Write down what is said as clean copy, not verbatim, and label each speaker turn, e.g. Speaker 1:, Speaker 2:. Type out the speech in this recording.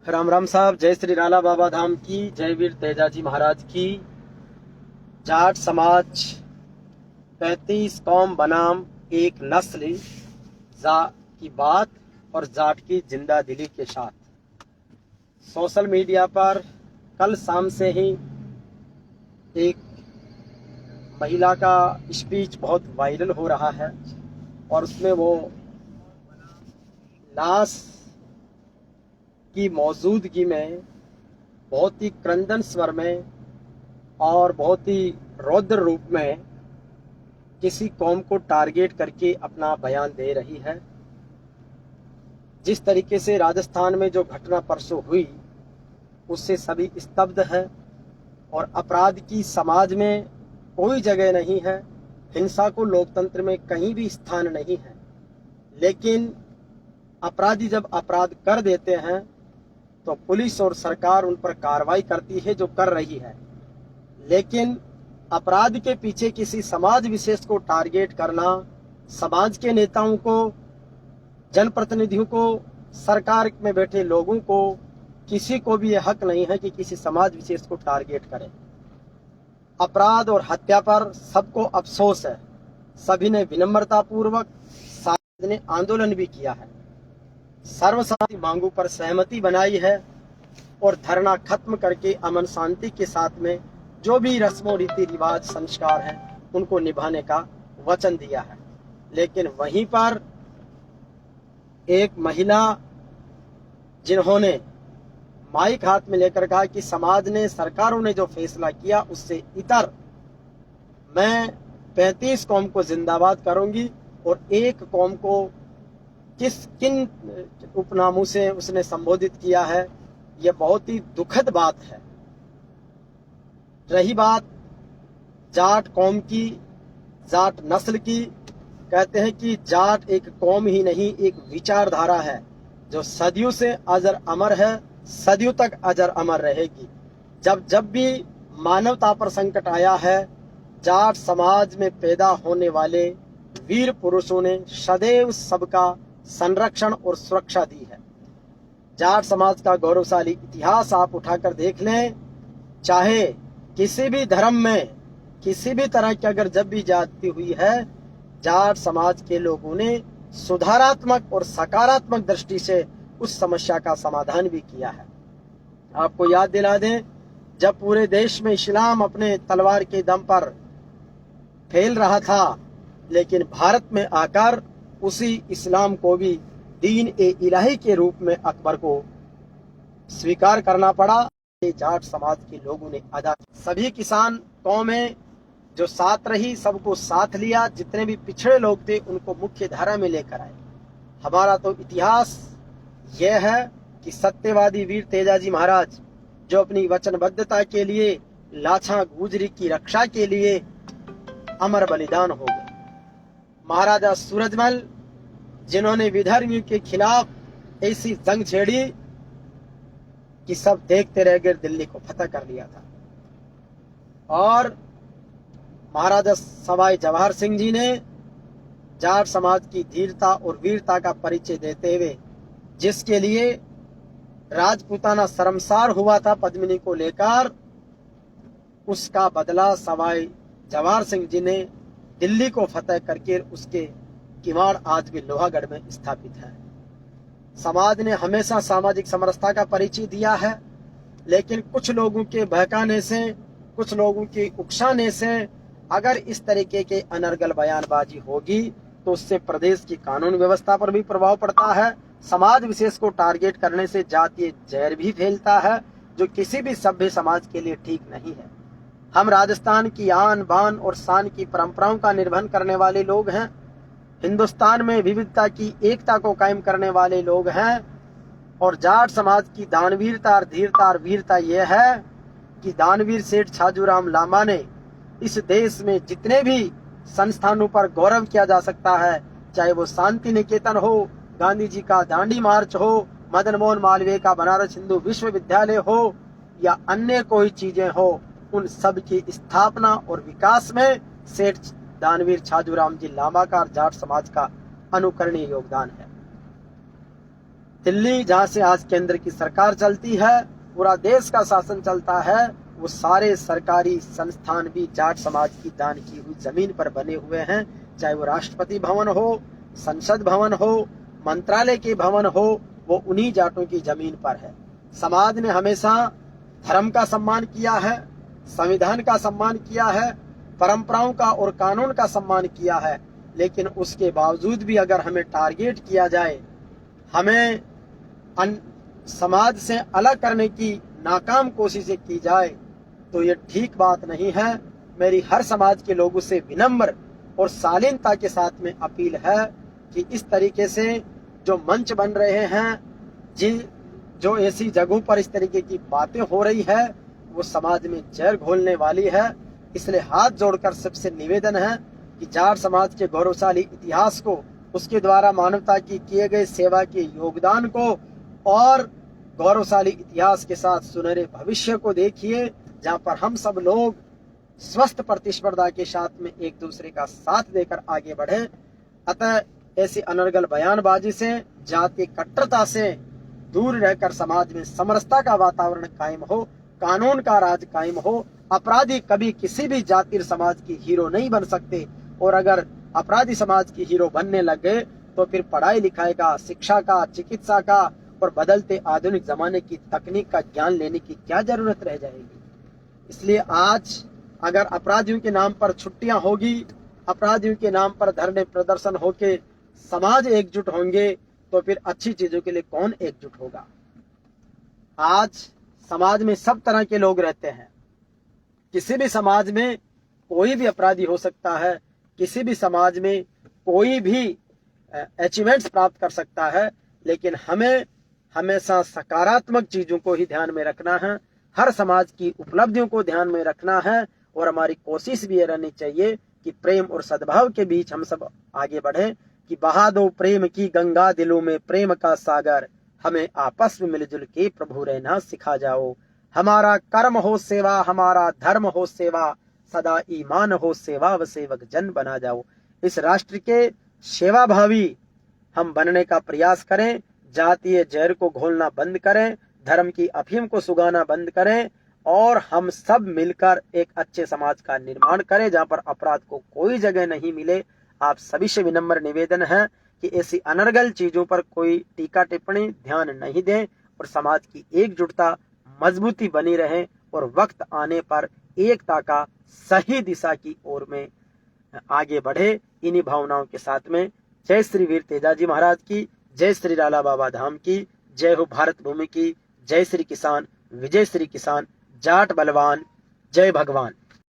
Speaker 1: राम राम साहब। जय श्री राला बाबा धाम की जय। वीर तेजाजी महाराज की। जाट समाज 35 कौम बनाम एक नस्ल जा की बात और जाट की जिंदा दिली के साथ सोशल मीडिया पर कल शाम से ही एक महिला का स्पीच बहुत वायरल हो रहा है और उसमें वो लाश की मौजूदगी में बहुत ही क्रंदन स्वर में और बहुत ही रौद्र रूप में किसी कौम को टारगेट करके अपना बयान दे रही है। जिस तरीके से राजस्थान में जो घटना परसों हुई उससे सभी स्तब्ध है और अपराध की समाज में कोई जगह नहीं है। हिंसा को लोकतंत्र में कहीं भी स्थान नहीं है। लेकिन अपराधी जब अपराध कर देते हैं तो पुलिस और सरकार उन पर कार्रवाई करती है, जो कर रही है। लेकिन अपराध के पीछे किसी समाज विशेष को टारगेट करना, समाज के नेताओं को, जनप्रतिनिधियों को, सरकार में बैठे लोगों को, किसी को भी यह हक नहीं है कि किसी समाज विशेष को टारगेट करें। अपराध और हत्या पर सबको अफसोस है। सभी ने विनम्रता पूर्वक साथ ने आंदोलन भी किया है, सर्वसम्मति मांगों पर सहमति बनाई है और धरना खत्म करके अमन शांति के साथ में जो भी रस्मों, रीति रिवाज, संस्कार हैं उनको निभाने का वचन दिया है। लेकिन वहीं पर एक महिला जिन्होंने माइक हाथ में लेकर कहा कि समाज ने, सरकारों ने जो फैसला किया उससे इतर मैं 35 कौम को जिंदाबाद करूंगी और एक कौम को किन उपनामों से उसने संबोधित किया है, यह बहुत ही दुखद बात है। रही बात जाट कौम की, जाट नस्ल की, कहते हैं कि जाट एक कौम ही नहीं, एक विचारधारा है जो सदियों से अजर अमर है, सदियों तक अजर अमर रहेगी। जब जब भी मानवता पर संकट आया है, जाट समाज में पैदा होने वाले वीर पुरुषों ने सदैव सबका संरक्षण और सुरक्षा दी है। जाट समाज का गौरवशाली इतिहास आप उठाकर देख लें। चाहे किसी भी धर्म में किसी भी तरह की अगर जब भी जाति हुई है, जाट समाज के लोगों ने सुधारात्मक और सकारात्मक दृष्टि से उस समस्या का समाधान भी किया है। आपको याद दिला दें, जब पूरे देश में इस्लाम अपने तलवार के दम पर फैल रहा था, लेकिन भारत में आकर उसी इस्लाम को भी दीन ए इलाही के रूप में अकबर को स्वीकार करना पड़ा। ये जाट समाज के लोगों ने अदा। सभी किसान कौमें जो साथ रही, सबको साथ लिया। जितने भी पिछड़े लोग थे उनको मुख्य धारा में लेकर आए। हमारा तो इतिहास यह है कि सत्यवादी वीर तेजाजी महाराज जो अपनी वचनबद्धता के लिए, लाछा गुजरी की रक्षा के लिए अमर बलिदान हो गए। महाराजा सूरजमल जिन्होंने विधर्मियों के खिलाफ ऐसी जंग छेड़ी कि सब देखते रह गए, दिल्ली को फतह कर लिया था। और महाराजा सवाई जवाहर सिंह जी ने जाट समाज की धीरता और वीरता का परिचय देते हुए, जिसके लिए राजपूताना शर्मसार हुआ था पद्मिनी को लेकर, उसका बदला सवाई जवाहर सिंह जी ने दिल्ली को फतह करके उसके किवाड़ आज भी लोहागढ़ में स्थापित है। समाज ने हमेशा सामाजिक समरसता का परिचय दिया है, लेकिन कुछ लोगों के बहकाने से, कुछ लोगों के उकसाने से अगर इस तरीके के अनर्गल बयानबाजी होगी तो उससे प्रदेश की कानून व्यवस्था पर भी प्रभाव पड़ता है। समाज विशेष को टारगेट करने से जातीय जहर भी फैलता है, जो किसी भी सभ्य समाज के लिए ठीक नहीं है। हम राजस्थान की आन बान और शान की परंपराओं का निर्वहन करने वाले लोग हैं। हिंदुस्तान में विविधता की एकता को कायम करने वाले लोग हैं। और जाट समाज की दानवीरता और धीरता और वीरता यह है कि दानवीर सेठ छाजूराम लांबा ने इस देश में जितने भी संस्थानों पर गौरव किया जा सकता है, चाहे वो शांति निकेतन हो, गांधी जी का दांडी मार्च हो, मदन मोहन मालवीय का बनारस हिंदू विश्वविद्यालय हो या अन्य कोई चीजें हो, उन सब की स्थापना और विकास में सेठ दानवीर छाजूराम जी लांबा का जाट समाज का अनुकरणीय योगदान है। दिल्ली जहाँ से आज केंद्र की सरकार चलती है, पूरा देश का शासन चलता है, वो सारे सरकारी संस्थान भी जाट समाज की दान की हुई जमीन पर बने हुए हैं। चाहे वो राष्ट्रपति भवन हो, संसद भवन हो, मंत्रालय के भवन हो, वो उन्हीं जाटों की जमीन पर है। समाज ने हमेशा धर्म का सम्मान किया है, संविधान का सम्मान किया है, परंपराओं का और कानून का सम्मान किया है, लेकिन उसके बावजूद भी अगर हमें टारगेट किया जाए, हमें समाज से अलग करने की नाकाम कोशिशें की जाए, तो ये ठीक बात नहीं है। मेरी हर समाज के लोगों से विनम्र और शालीनता के साथ में अपील है कि इस तरीके से जो मंच बन रहे हैं, जो ऐसी जगहों पर इस तरीके की बातें हो रही है, वो समाज में जहर घोलने वाली है। इसलिए हाथ जोड़कर सबसे निवेदन है कि जाट समाज के गौरवशाली इतिहास को, उसके द्वारा मानवता की किए गए सेवा के योगदान को और गौरवशाली इतिहास के साथ सुनहरे भविष्य को देखिए, जहां पर हम सब लोग स्वस्थ प्रतिस्पर्धा के साथ में एक दूसरे का साथ देकर आगे बढ़े। अतः ऐसी अनर्गल बयानबाजी से, जातीय कट्टरता से दूर रहकर समाज में समरसता का वातावरण कायम हो, कानून का राज कायम हो। अपराधी कभी किसी भी जातीय समाज की हीरो नहीं बन सकते, और अगर अपराधी समाज की हीरो बनने लगे तो फिर पढ़ाई लिखाई का, शिक्षा का, चिकित्सा का और बदलते आधुनिक जमाने की तकनीक का ज्ञान लेने की क्या जरूरत रह जाएगी। इसलिए आज अगर अपराधियों के नाम पर छुट्टियां होगी, अपराधियों के नाम पर धरने प्रदर्शन होके समाज एकजुट होंगे, तो फिर अच्छी चीजों के लिए कौन एकजुट होगा। आज समाज में सब तरह के लोग रहते हैं, किसी भी समाज में कोई भी अपराधी हो सकता है, किसी भी समाज में कोई भी अचीवमेंट्स प्राप्त कर सकता है, लेकिन हमें हमेशा सकारात्मक चीजों को ही ध्यान में रखना है, हर समाज की उपलब्धियों को ध्यान में रखना है, और हमारी कोशिश भी ये रहनी चाहिए कि प्रेम और सद्भाव के बीच हम सब आगे बढ़े, कि बहा दो प्रेम की गंगा दिलों में प्रेम का सागर, हमें आपस में मिलजुल के प्रभु रहना सिखा जाओ। हमारा कर्म हो सेवा, हमारा धर्म हो सेवा, सदा ईमान हो सेवा व सेवक जन बना जाओ। इस राष्ट्र के सेवा भावी हम बनने का प्रयास करें, जातीय जहर को घोलना बंद करें, धर्म की अफीम को सुगाना बंद करें, और हम सब मिलकर एक अच्छे समाज का निर्माण करें जहां पर अपराध को कोई जगह नहीं मिले। आप सभी से विनम्र निवेदन है कि ऐसी अनर्गल चीजों पर कोई टीका टिप्पणी ध्यान नहीं दें, और समाज की एकजुटता मजबूती बनी रहे, और वक्त आने पर एकता का सही दिशा की ओर में आगे बढ़े। इन्हीं भावनाओं के साथ में जय श्री वीर तेजाजी महाराज की, जय श्री राला बाबा धाम की, जय हो भारत भूमि की, जय श्री किसान, विजय श्री किसान, जाट बलवान, जय भगवान।